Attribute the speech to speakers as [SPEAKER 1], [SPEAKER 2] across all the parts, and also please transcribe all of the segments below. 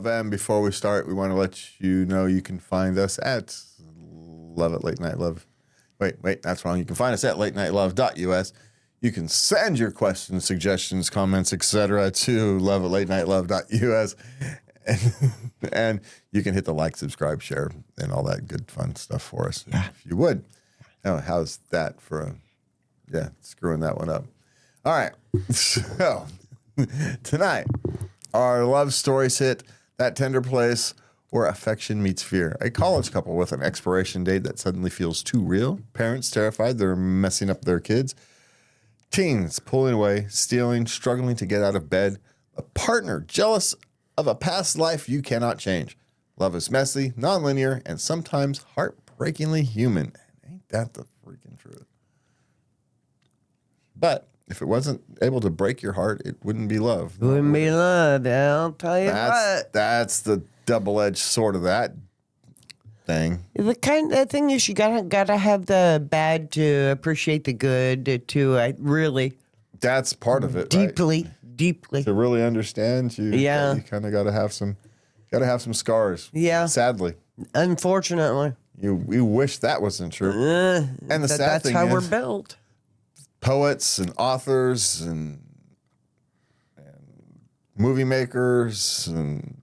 [SPEAKER 1] Em, before we start, we want to let you know you can find us at Love It Late Night Love. Wait, that's wrong. You can find us at latenightLove.us. You can send your questions, suggestions, comments, etc. to loveitlatenightLove.us. And you can hit the like, subscribe, share, and all that good fun stuff for us.
[SPEAKER 2] Yeah.
[SPEAKER 1] If you would. Oh, how's that for screwing that one up. All right. So tonight, our love stories hit that tender place where affection meets fear. A college couple with an expiration date that suddenly feels too real. Parents terrified they're messing up their kids. Teens pulling away, stealing, struggling to get out of bed. A partner jealous of a past life you cannot change. Love is messy, nonlinear, and sometimes heartbreakingly human. Ain't that the freaking truth? But if it wasn't able to break your heart, it wouldn't be love.
[SPEAKER 2] It wouldn't be love, I'll tell you what.
[SPEAKER 1] That's the double-edged sword of that thing.
[SPEAKER 2] The thing is, you gotta have the bad to appreciate the good. To really
[SPEAKER 1] That's part of it,
[SPEAKER 2] deeply.
[SPEAKER 1] To really understand, you kind of gotta have some scars.
[SPEAKER 2] Yeah,
[SPEAKER 1] sadly,
[SPEAKER 2] unfortunately,
[SPEAKER 1] you wish that wasn't true. And the sad
[SPEAKER 2] that's
[SPEAKER 1] thing
[SPEAKER 2] how
[SPEAKER 1] is,
[SPEAKER 2] we're built.
[SPEAKER 1] Poets and authors and movie makers and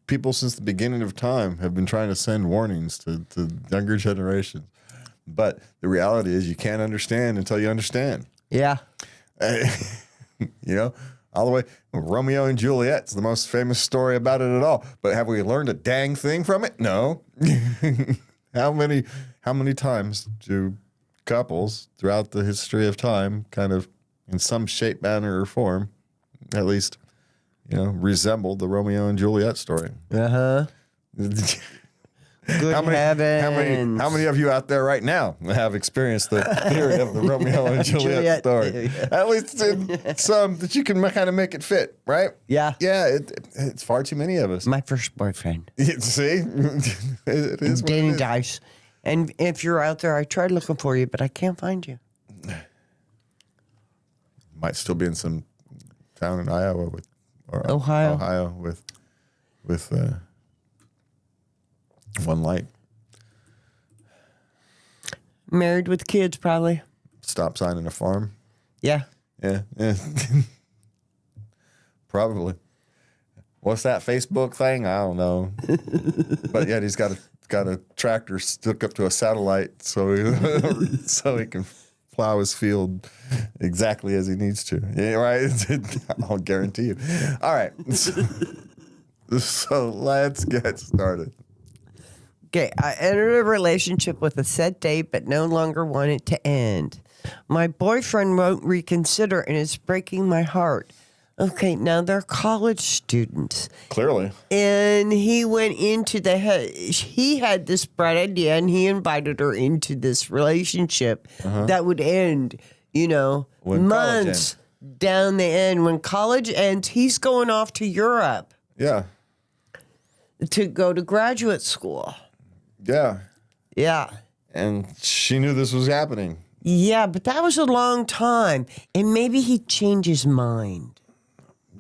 [SPEAKER 1] people since the beginning of time have been trying to send warnings to younger generations. But the reality is you can't understand until you understand.
[SPEAKER 2] Yeah.
[SPEAKER 1] All the way. Romeo and Juliet's the most famous story about it at all. But have we learned a dang thing from it? No. How many times do couples throughout the history of time kind of in some shape, manner, or form, at least, resembled the Romeo and Juliet story?
[SPEAKER 2] Uh-huh. Good heavens.
[SPEAKER 1] How many of you out there right now have experienced the theory of the Romeo and Juliet story? At least in some that you can kind of make it fit, right?
[SPEAKER 2] Yeah.
[SPEAKER 1] Yeah, it's far too many of us.
[SPEAKER 2] My first boyfriend.
[SPEAKER 1] See? It is what
[SPEAKER 2] Danny
[SPEAKER 1] it is.
[SPEAKER 2] Dice. And if you're out there, I tried looking for you, but I can't find you.
[SPEAKER 1] Might still be in some town in Iowa
[SPEAKER 2] Ohio
[SPEAKER 1] with one light.
[SPEAKER 2] Married with kids, probably.
[SPEAKER 1] Stop sign in a farm.
[SPEAKER 2] Yeah.
[SPEAKER 1] Yeah. Probably. What's that Facebook thing? I don't know. But yet he's got a tractor stuck up to a satellite so he can plow his field exactly as he needs to. Yeah, right? I'll guarantee you. All right. So let's get started.
[SPEAKER 2] Okay, I entered a relationship with a set date, but no longer want it to end. My boyfriend won't reconsider, and it's breaking my heart. Okay, now they're college students.
[SPEAKER 1] Clearly. And
[SPEAKER 2] he went into he had this bright idea, and he invited her into this relationship that would end,
[SPEAKER 1] when
[SPEAKER 2] months down the end. When college ends, he's going off to Europe.
[SPEAKER 1] Yeah.
[SPEAKER 2] To go to graduate school.
[SPEAKER 1] Yeah.
[SPEAKER 2] Yeah.
[SPEAKER 1] And she knew this was happening.
[SPEAKER 2] Yeah, but that was a long time. And maybe he'd change his mind.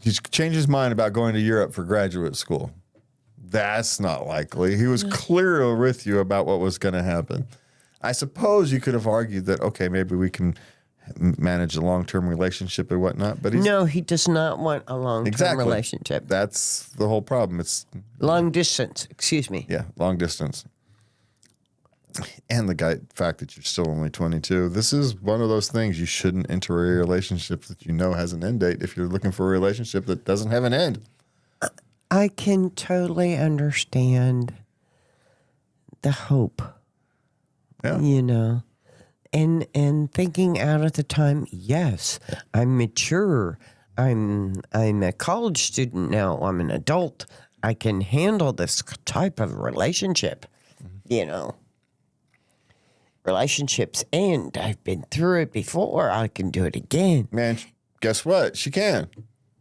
[SPEAKER 1] He's changed his mind about going to Europe for graduate school. That's not likely. He was clear with you about what was going to happen. I suppose you could have argued that, okay, maybe we can manage a long-term relationship or whatnot. But
[SPEAKER 2] no, he does not want a long-term relationship.
[SPEAKER 1] That's the whole problem. It's
[SPEAKER 2] long distance. Excuse me.
[SPEAKER 1] Yeah, long distance. And the fact that you're still only 22. This is one of those things you shouldn't enter a relationship that has an end date if you're looking for a relationship that doesn't have an end.
[SPEAKER 2] I can totally understand the hope.
[SPEAKER 1] Yeah.
[SPEAKER 2] And thinking out at the time, yes, I'm mature. I'm a college student now. I'm an adult. I can handle this type of relationship. Relationships end. I've been through it before. I can do it again.
[SPEAKER 1] Man, guess what? She can.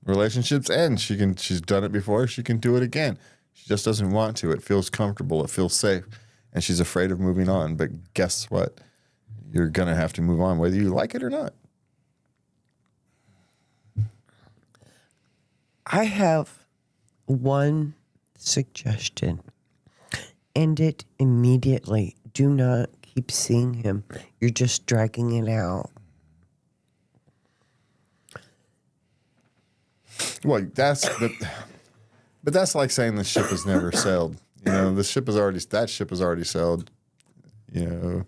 [SPEAKER 1] Relationships end. She's done it before. She can do it again. She just doesn't want to. It feels comfortable. It feels safe. And she's afraid of moving on. But guess what? You're going to have to move on whether you like it or not.
[SPEAKER 2] I have one suggestion. End it immediately. Do not keep seeing him. You're just dragging it out.
[SPEAKER 1] Well, but that's like saying the ship has never sailed. You know, that ship has already sailed. You know,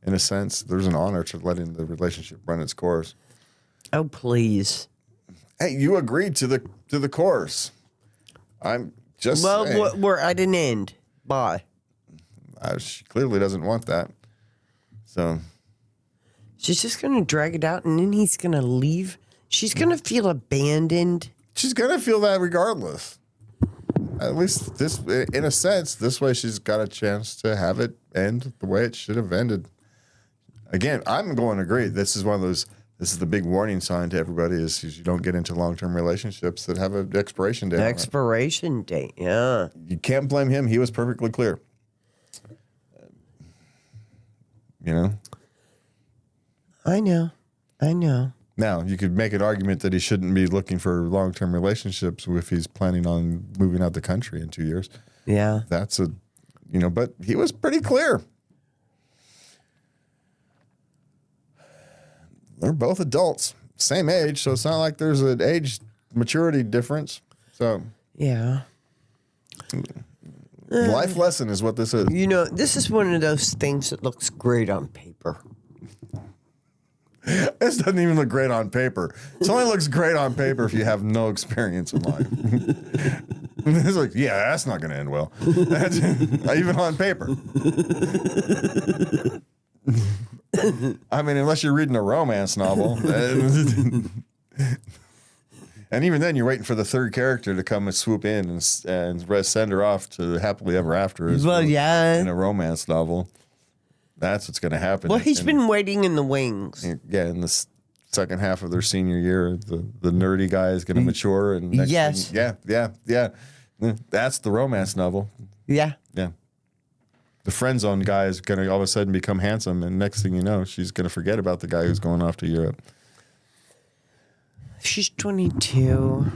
[SPEAKER 1] in a sense, there's an honor to letting the relationship run its course.
[SPEAKER 2] Oh, please.
[SPEAKER 1] Hey, you agreed to the course. I'm just saying.
[SPEAKER 2] Well, we're at an end. Bye.
[SPEAKER 1] She clearly doesn't want that. So
[SPEAKER 2] She's just going to drag it out, and then he's going to leave. She's going to feel abandoned.
[SPEAKER 1] she's gonna feel that regardless. At least this, in a sense, this way she's got a chance to have it end the way it should have ended. Again, I'm going to agree. This is one of those. This is the big warning sign to everybody: is you don't get into long-term relationships that have an expiration date.
[SPEAKER 2] Expiration date, yeah.
[SPEAKER 1] You can't blame him. He was perfectly clear. You know.
[SPEAKER 2] I know.
[SPEAKER 1] Now, you could make an argument that he shouldn't be looking for long-term relationships if he's planning on moving out the country in 2 years.
[SPEAKER 2] Yeah.
[SPEAKER 1] That's but he was pretty clear. They're both adults, same age, so it's not like there's an age maturity difference. So,
[SPEAKER 2] Yeah.
[SPEAKER 1] life lesson is what this is.
[SPEAKER 2] You know, this is one of those things that looks great on paper.
[SPEAKER 1] This doesn't even look great on paper. It only looks great on paper if you have no experience in life. It's like, yeah, that's not going to end well. That's, even on paper. I mean, unless you're reading a romance novel. And even then, you're waiting for the third character to come and swoop in and send her off to happily ever after.
[SPEAKER 2] Well, yeah.
[SPEAKER 1] In a romance novel. That's what's going to happen.
[SPEAKER 2] Well, he's been waiting in the wings.
[SPEAKER 1] Yeah, in the second half of their senior year, the nerdy guy is going to mature. And
[SPEAKER 2] Yes.
[SPEAKER 1] Yeah. That's the romance novel.
[SPEAKER 2] Yeah.
[SPEAKER 1] Yeah. The friend zone guy is going to all of a sudden become handsome, and next thing you know, she's going to forget about the guy who's going off to Europe.
[SPEAKER 2] She's 22.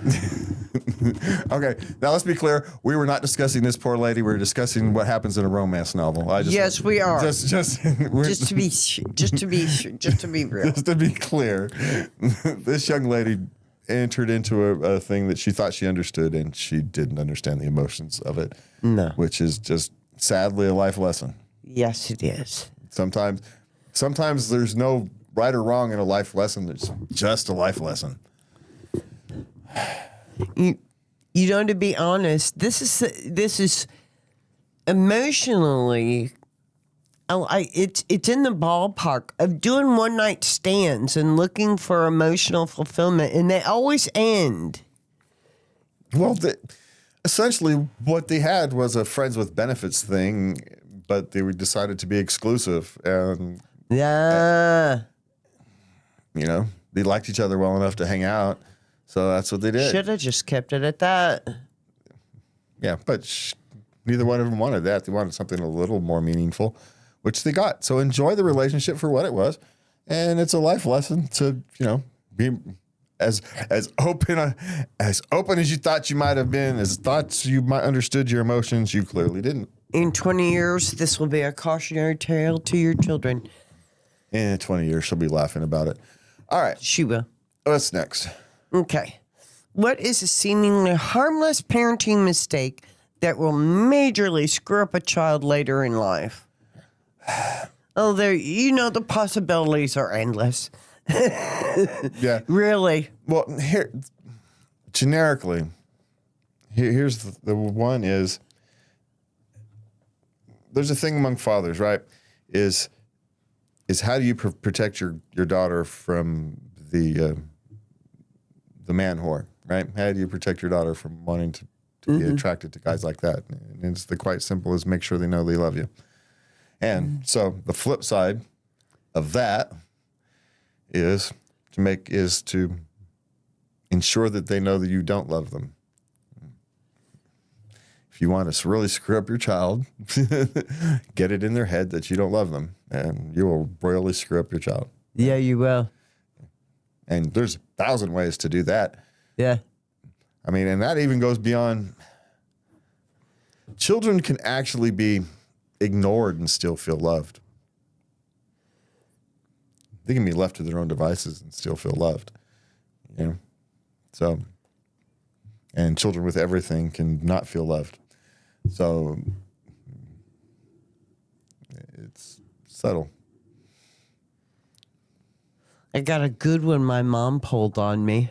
[SPEAKER 1] Okay, now let's be clear. We were not discussing this poor lady. We were discussing what happens in a romance novel.
[SPEAKER 2] Yes, we are.
[SPEAKER 1] Just
[SPEAKER 2] Just to be real.
[SPEAKER 1] Just to be clear, this young lady entered into a thing that she thought she understood, and she didn't understand the emotions of it.
[SPEAKER 2] No.
[SPEAKER 1] Which is just sadly a life lesson.
[SPEAKER 2] Yes, it is.
[SPEAKER 1] Sometimes there's no right or wrong in a life lesson. It's just a life lesson.
[SPEAKER 2] You know, to be honest, this is emotionally, it's in the ballpark of doing one night stands and looking for emotional fulfillment, and they always end.
[SPEAKER 1] Well, essentially what they had was a friends with benefits thing, but they decided to be exclusive, and
[SPEAKER 2] Yeah.
[SPEAKER 1] They liked each other well enough to hang out. So that's what they did.
[SPEAKER 2] Should have just kept it at that.
[SPEAKER 1] Yeah, but neither one of them wanted that. They wanted something a little more meaningful, which they got. So enjoy the relationship for what it was. And it's a life lesson to, be as open as you thought you might have been, as thoughts you might understood your emotions, you clearly didn't.
[SPEAKER 2] In 20 years, this will be a cautionary tale to your children.
[SPEAKER 1] In 20 years, she'll be laughing about it. All right.
[SPEAKER 2] She will.
[SPEAKER 1] What's next?
[SPEAKER 2] Okay. What is a seemingly harmless parenting mistake that will majorly screw up a child later in life? Oh, the possibilities are endless.
[SPEAKER 1] Yeah.
[SPEAKER 2] Really?
[SPEAKER 1] Well, generically, here's the one is, there's a thing among fathers, right? Is how do you protect your daughter from the man whore, right? How do you protect your daughter from wanting to be attracted to guys like that? And it's quite simple as make sure they know they love you. And so the flip side of that is to ensure that they know that you don't love them. If you want to really screw up your child, get it in their head that you don't love them, and you will royally screw up your child.
[SPEAKER 2] Yeah, you will.
[SPEAKER 1] And there's 1,000 ways to do that.
[SPEAKER 2] Yeah.
[SPEAKER 1] I mean, and that even goes beyond. Children can actually be ignored and still feel loved. They can be left to their own devices and still feel loved. You know? So, and children with everything can not feel loved. So, it's subtle.
[SPEAKER 2] I got a good one my mom pulled on me.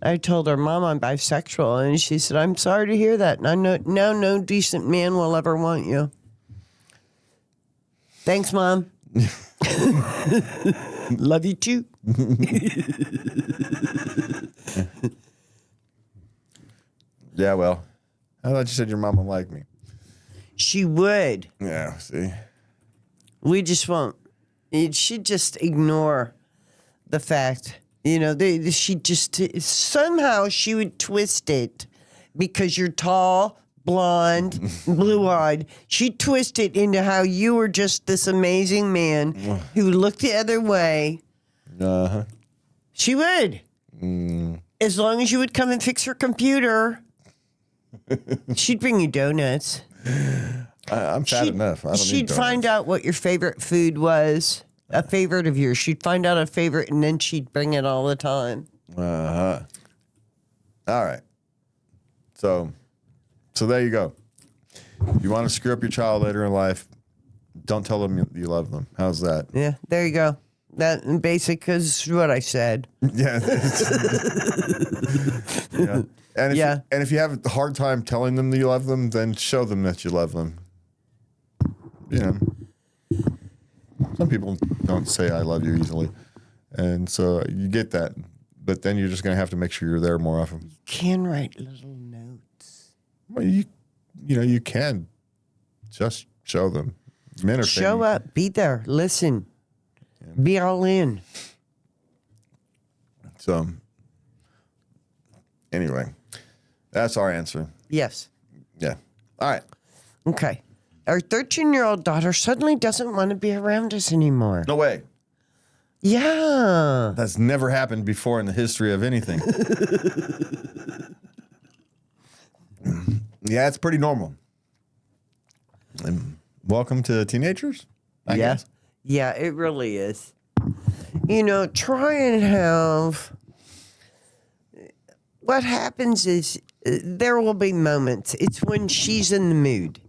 [SPEAKER 2] I told her, Mom, I'm bisexual. And she said, I'm sorry to hear that. And I know no decent man will ever want you. Thanks, Mom. Love you too.
[SPEAKER 1] Yeah, well, I thought you said your mom would like me.
[SPEAKER 2] She would.
[SPEAKER 1] Yeah, see?
[SPEAKER 2] We just won't. She'd just ignore the fact. She just, somehow she would twist it because you're tall, blonde, blue-eyed. She'd twist it into how you were just this amazing man who looked the other way.
[SPEAKER 1] Uh-huh.
[SPEAKER 2] She would. As long as you would come and fix her computer. She'd bring you donuts.
[SPEAKER 1] I'm fat enough. I don't need
[SPEAKER 2] She'd
[SPEAKER 1] donuts.
[SPEAKER 2] find out what your favorite food was. A favorite of yours. She'd find out a favorite, and then she'd bring it all the time.
[SPEAKER 1] Uh-huh. All right. So there you go. You want to screw up your child later in life, don't tell them you love them. How's that?
[SPEAKER 2] Yeah, there you go. That basic is what I said.
[SPEAKER 1] Yeah. Yeah. And if you have a hard time telling them that you love them, then show them that you love them. You know. Some people don't say I love you easily. And so you get that. But then you're just going to have to make sure you're there more often.
[SPEAKER 2] You can write little notes.
[SPEAKER 1] Well, you can just show them. Men are
[SPEAKER 2] Show
[SPEAKER 1] saying,
[SPEAKER 2] up. Be there. Listen. Yeah. Be all in.
[SPEAKER 1] So, anyway, that's our answer.
[SPEAKER 2] Yes.
[SPEAKER 1] Yeah. All right.
[SPEAKER 2] Okay. Our 13-year-old daughter suddenly doesn't want to be around us anymore.
[SPEAKER 1] No way.
[SPEAKER 2] Yeah.
[SPEAKER 1] That's never happened before in the history of anything. Yeah, it's pretty normal. And welcome to teenagers, I guess.
[SPEAKER 2] Yeah, it really is. Try and have... What happens is there will be moments. It's when she's in the mood.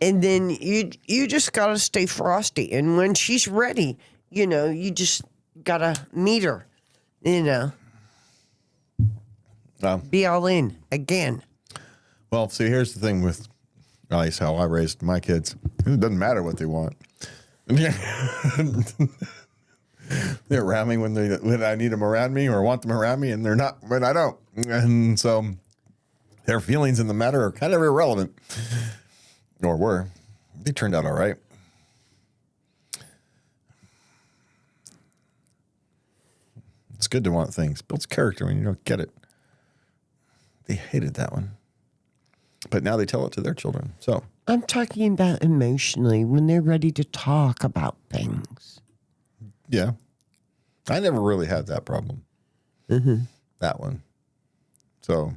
[SPEAKER 2] And then you just got to stay frosty. And when she's ready, you just got to meet her, Be all in again.
[SPEAKER 1] Well, see, here's the thing with, at least how I raised my kids. It doesn't matter what they want. They're around me when I need them around me or want them around me, and they're not when I don't. And so their feelings in the matter are kind of irrelevant. Or were. They turned out all right. It's good to want things. Builds character when you don't get it. They hated that one. But now they tell it to their children. So
[SPEAKER 2] I'm talking about emotionally when they're ready to talk about things.
[SPEAKER 1] Yeah. I never really had that problem.
[SPEAKER 2] Mm-hmm.
[SPEAKER 1] That one. So,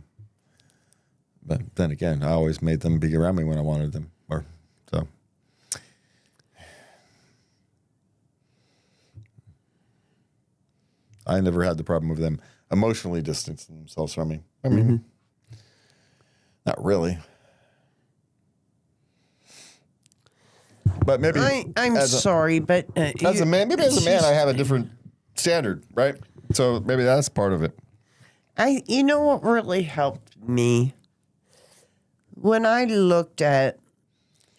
[SPEAKER 1] but then again, I always made them be around me when I wanted them. So. I never had the problem with them emotionally distancing themselves from me. I mean, not really. But maybe
[SPEAKER 2] I'm sorry, but
[SPEAKER 1] as a man, I have a different standard, right? So maybe that's part of it.
[SPEAKER 2] You know what really helped me when I looked at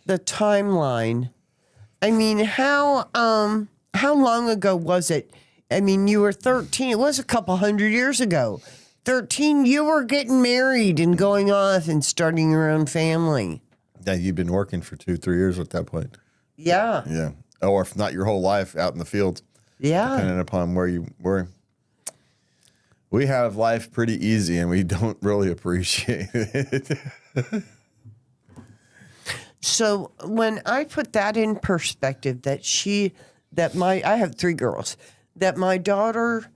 [SPEAKER 2] the timeline. I mean, how long ago was it? I mean, you were 13. It was a couple hundred years ago. 13, you were getting married and going off and starting your own family.
[SPEAKER 1] Yeah, you've been working for 2-3 years at that point.
[SPEAKER 2] Yeah.
[SPEAKER 1] Yeah. Or if not your whole life out in the field.
[SPEAKER 2] Yeah.
[SPEAKER 1] Depending upon where you were. We have life pretty easy and we don't really appreciate it.
[SPEAKER 2] So when I put that in perspective, I have 3 girls, that my daughter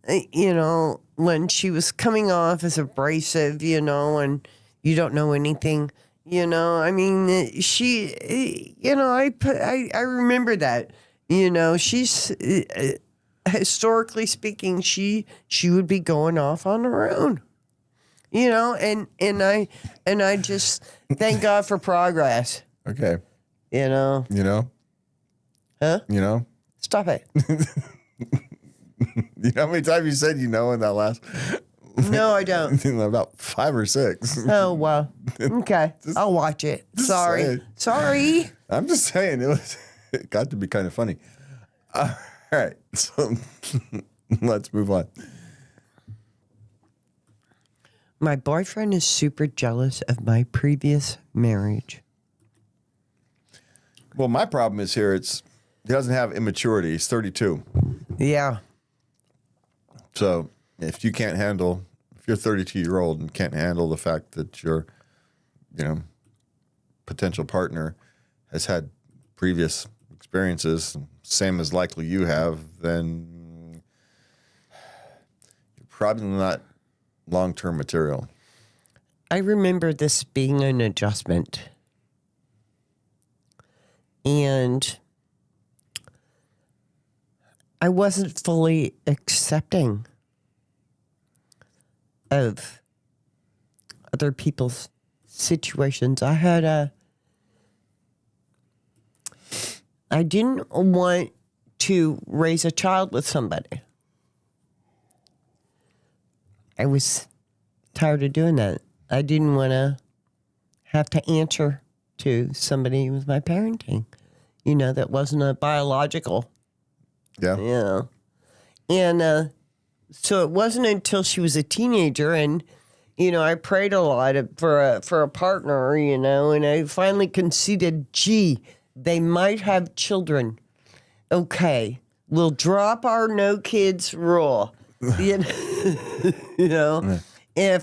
[SPEAKER 2] when she was coming off as abrasive, and you don't know anything, I mean, I remember that, she's, historically speaking, she would be going off on her own, and I just thank God for progress,
[SPEAKER 1] Okay.
[SPEAKER 2] you know. Huh? Stop it.
[SPEAKER 1] You know how many times you said in that last?
[SPEAKER 2] No, I don't.
[SPEAKER 1] About 5 or 6.
[SPEAKER 2] Oh, well. Okay. I'll watch it. Sorry.
[SPEAKER 1] saying.
[SPEAKER 2] Sorry.
[SPEAKER 1] I'm just saying it got to be kind of funny. All right. So let's move on.
[SPEAKER 2] My boyfriend is super jealous of my previous marriage.
[SPEAKER 1] Well, my problem is here. He doesn't have immaturity. He's 32.
[SPEAKER 2] Yeah.
[SPEAKER 1] So if you're 32-year-old and can't handle the fact that your, potential partner has had previous experiences, same as likely you have, then you're probably not long-term material.
[SPEAKER 2] I remember this being an adjustment. And I wasn't fully accepting of other people's situations. I didn't want to raise a child with somebody. I was tired of doing that. I didn't want to have to answer to somebody with my parenting, that wasn't a biological.
[SPEAKER 1] Yeah.
[SPEAKER 2] Yeah. And so it wasn't until she was a teenager and, I prayed a lot for a partner, and I finally conceded, gee, they might have children. Okay, we'll drop our no kids rule, and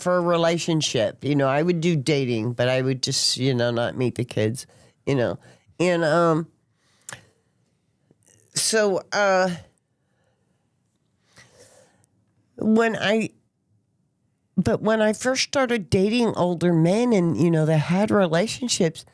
[SPEAKER 2] for a relationship, I would do dating, but I would just, not meet the kids, and so when I first started dating older men and, they had relationships,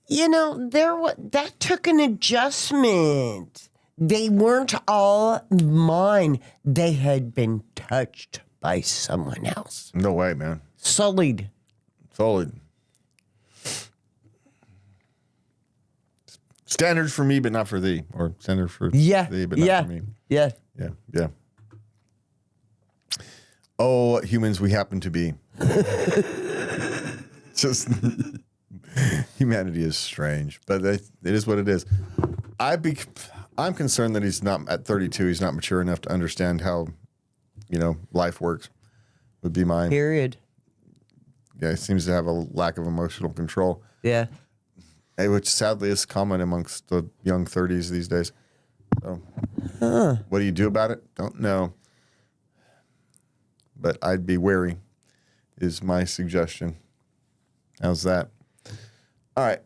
[SPEAKER 2] that took an adjustment. They weren't all mine. They had been touched by someone else.
[SPEAKER 1] No way, man.
[SPEAKER 2] Sullied.
[SPEAKER 1] Standards for me, but not for thee. Or standards for thee, but not for me.
[SPEAKER 2] Yeah.
[SPEAKER 1] Yeah. Oh, what humans we happen to be. Just humanity is strange, but it is what it is. I'm concerned that he's not at 32. He's not mature enough to understand how, life works. Would be mine.
[SPEAKER 2] Period.
[SPEAKER 1] Yeah, he seems to have a lack of emotional control.
[SPEAKER 2] Yeah.
[SPEAKER 1] Which sadly is common amongst the young 30s these days. So, what do you do about it? Don't know. But I'd be wary, is my suggestion. How's that? All right.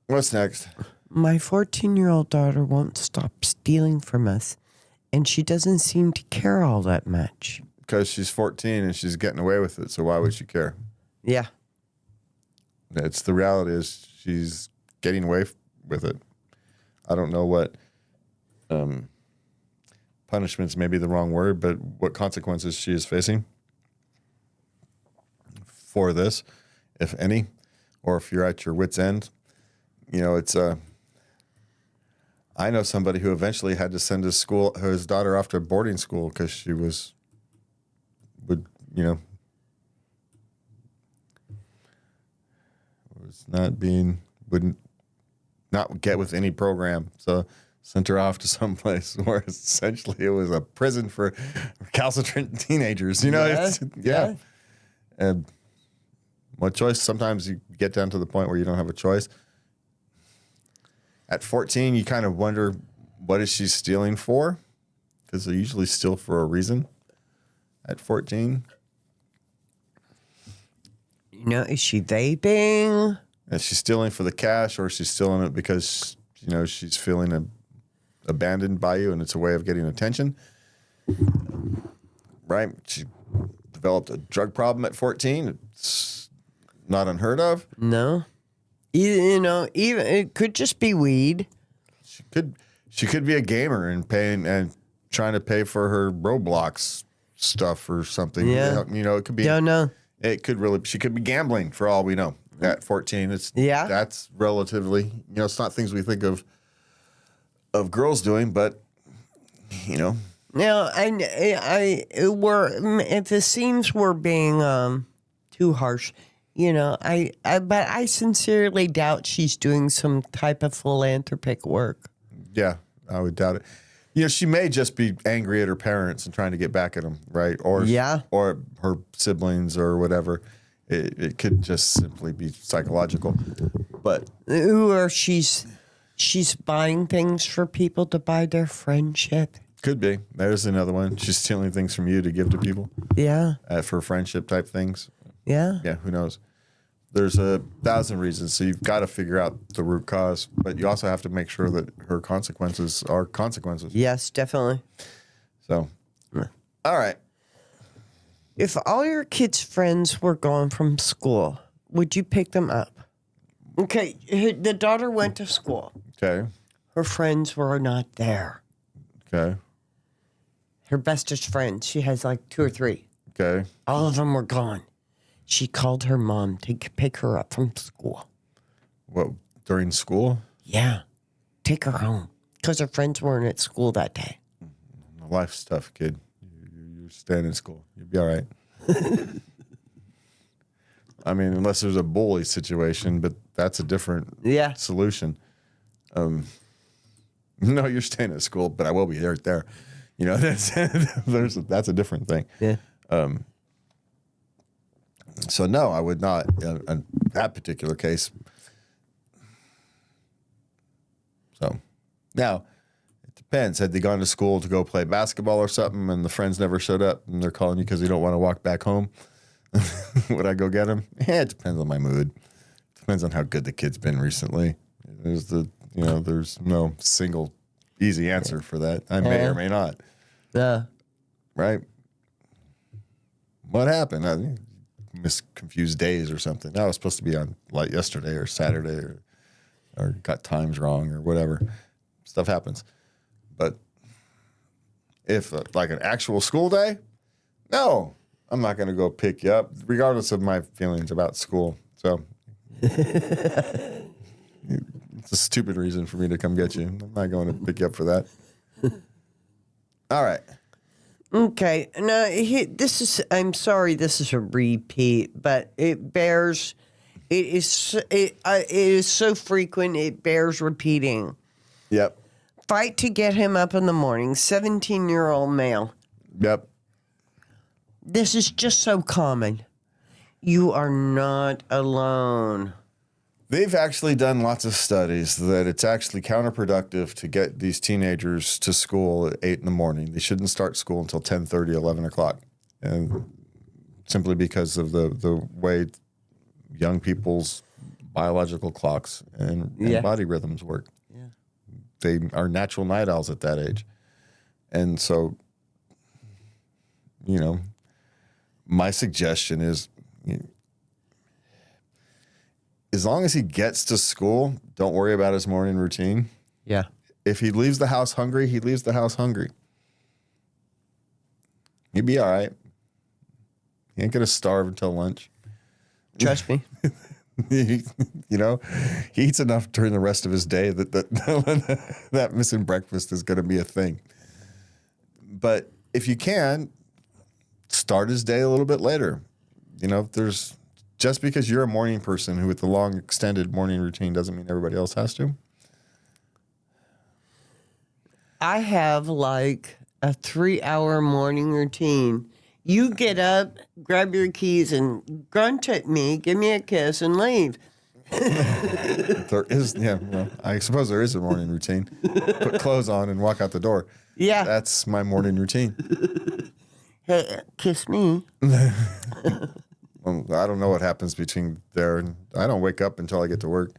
[SPEAKER 1] What's next?
[SPEAKER 2] My 14-year-old daughter won't stop stealing from us, and she doesn't seem to care all that much.
[SPEAKER 1] Because she's 14 and she's getting away with it, so why would she care?
[SPEAKER 2] Yeah.
[SPEAKER 1] It's the reality is she's getting away with it. I don't know what punishments may be the wrong word, but what consequences she is facing for this, if any, or if you're at your wit's end. It's I know somebody who eventually had to send his daughter off to boarding school because she would wouldn't not get with any program. So sent her off to someplace where essentially it was a prison for recalcitrant teenagers. Yeah. And what choice? Sometimes you get down to the point where you don't have a choice. At 14, you kind of wonder, what is she stealing for? Because they usually steal for a reason at 14.
[SPEAKER 2] Is she vaping?
[SPEAKER 1] Is she stealing for the cash, or is she stealing it because, she's feeling abandoned by you and it's a way of getting attention? Right? She developed a drug problem at 14. It's not unheard of.
[SPEAKER 2] No. Even it could just be weed.
[SPEAKER 1] She could be a gamer and paying and trying to pay for her Roblox stuff or something.
[SPEAKER 2] Yeah.
[SPEAKER 1] It could be.
[SPEAKER 2] Don't know.
[SPEAKER 1] It could really. She could be gambling for all we know. At 14, that's relatively. It's not things we think of girls doing, but
[SPEAKER 2] No, if the seams were being too harsh, but I sincerely doubt she's doing some type of philanthropic work.
[SPEAKER 1] Yeah, I would doubt it. She may just be angry at her parents and trying to get back at them, right? Or her siblings or whatever. It could just simply be psychological, but
[SPEAKER 2] Or she's buying things for people to buy their friendship.
[SPEAKER 1] Could be. There's another one. She's stealing things from you to give to people.
[SPEAKER 2] Yeah.
[SPEAKER 1] For friendship type things.
[SPEAKER 2] Yeah.
[SPEAKER 1] Yeah, who knows? There's 1,000 reasons. So you've got to figure out the root cause, but you also have to make sure that her consequences are consequences.
[SPEAKER 2] Yes, definitely.
[SPEAKER 1] So, all right.
[SPEAKER 2] If all your kids' friends were gone from school, would you pick them up? Okay, the daughter went to school.
[SPEAKER 1] Okay.
[SPEAKER 2] Her friends were not there.
[SPEAKER 1] Okay.
[SPEAKER 2] Her bestest friends, she has like 2 or 3.
[SPEAKER 1] Okay.
[SPEAKER 2] All of them were gone. She called her mom to pick her up from school.
[SPEAKER 1] What, during school?
[SPEAKER 2] Yeah. Take her home. Because her friends weren't at school that day.
[SPEAKER 1] Life stuff, kid. You're staying in school. You'll be all right. I mean, unless there's a bully situation, but that's a different solution. No, you're staying at school, but I will be there. That's a different thing.
[SPEAKER 2] Yeah.
[SPEAKER 1] So no, I would not in that particular case. So now it depends. Had they gone to school to go play basketball or something, and the friends never showed up, and they're calling you because they don't want to walk back home? Would I go get them? It depends on my mood. Depends on how good the kid's been recently. There's no single easy answer for that. I may or may not.
[SPEAKER 2] Yeah.
[SPEAKER 1] Right? What happened? I confused days or something. I was supposed to be on like yesterday or Saturday or got times wrong or whatever. Stuff happens. But if like an actual school day, no, I'm not going to go pick you up, regardless of my feelings about school. So it's a stupid reason for me to come get you. I'm not going to pick you up for that. All right.
[SPEAKER 2] Okay. Now, I'm sorry this is a repeat, but it is so frequent, it bears repeating.
[SPEAKER 1] Yep.
[SPEAKER 2] Fight to get him up in the morning, 17-year-old male.
[SPEAKER 1] Yep.
[SPEAKER 2] This is just so common. You are not alone.
[SPEAKER 1] They've actually done lots of studies that it's actually counterproductive to get these teenagers to school at 8 in the morning. They shouldn't start school until 10:30, 11 o'clock. And simply because of the way young people's biological clocks and body rhythms work. Yeah. They are natural night owls at that age. And so, my suggestion is, as long as he gets to school, don't worry about his morning routine.
[SPEAKER 2] Yeah.
[SPEAKER 1] If he leaves the house hungry, he leaves the house hungry. He'd be all right. He ain't going to starve until lunch.
[SPEAKER 2] Trust me.
[SPEAKER 1] He eats enough during the rest of his day that missing breakfast is going to be a thing. But if you can, start his day a little bit later. Just because you're a morning person who with a long extended morning routine doesn't mean everybody else has to.
[SPEAKER 2] I have like a 3-hour morning routine. You get up, grab your keys, and grunt at me, give me a kiss, and leave.
[SPEAKER 1] There is, I suppose there is a morning routine. Put clothes on and walk out the door.
[SPEAKER 2] Yeah.
[SPEAKER 1] That's my morning routine.
[SPEAKER 2] Hey, kiss me.
[SPEAKER 1] Well, I don't know what happens between there and I don't wake up until I get to work.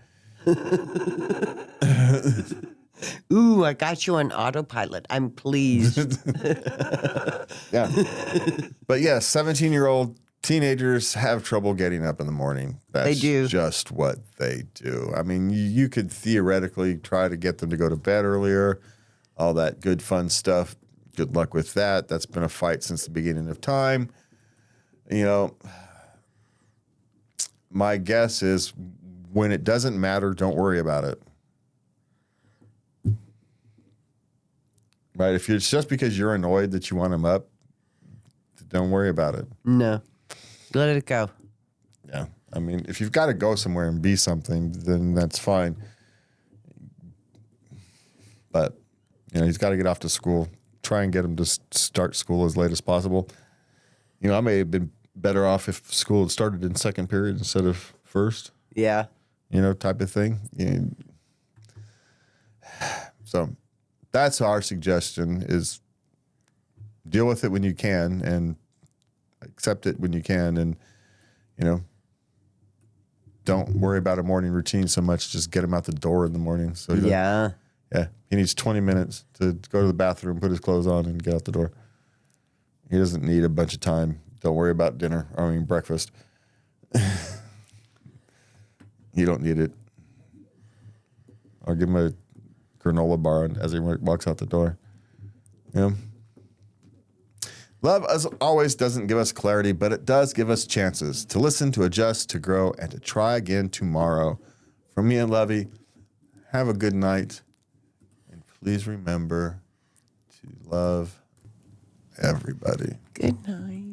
[SPEAKER 2] Ooh, I got you on autopilot. I'm pleased.
[SPEAKER 1] Yeah. But yeah, 17-year-old teenagers have trouble getting up in the morning. That's
[SPEAKER 2] do.
[SPEAKER 1] just what they do. I mean, you could theoretically try to get them to go to bed earlier, all that good, fun stuff. Good luck with that. That's been a fight since the beginning of time. You know, my guess is when it doesn't matter, don't worry about it. Right? If it's just because you're annoyed that you want them up, don't worry about it.
[SPEAKER 2] No. Let it go.
[SPEAKER 1] Yeah. I mean, if you've got to go somewhere and be something, then that's fine. But, he's got to get off to school. Try and get him to start school as late as possible. I may have been better off if school had started in second period instead of first.
[SPEAKER 2] Yeah.
[SPEAKER 1] Type of thing. So that's our suggestion is deal with it when you can and accept it when you can. And, don't worry about a morning routine so much. Just get him out the door in the morning. So
[SPEAKER 2] Yeah.
[SPEAKER 1] Yeah. He needs 20 minutes to go to the bathroom, put his clothes on, and get out the door. He doesn't need a bunch of time. Don't worry about breakfast. You don't need it. I'll give him a granola bar as he walks out the door. Love, as always, doesn't give us clarity, but it does give us chances to listen, to adjust, to grow, and to try again tomorrow. From me and Lovey, have a good night. And please remember to love everybody.
[SPEAKER 2] Good night.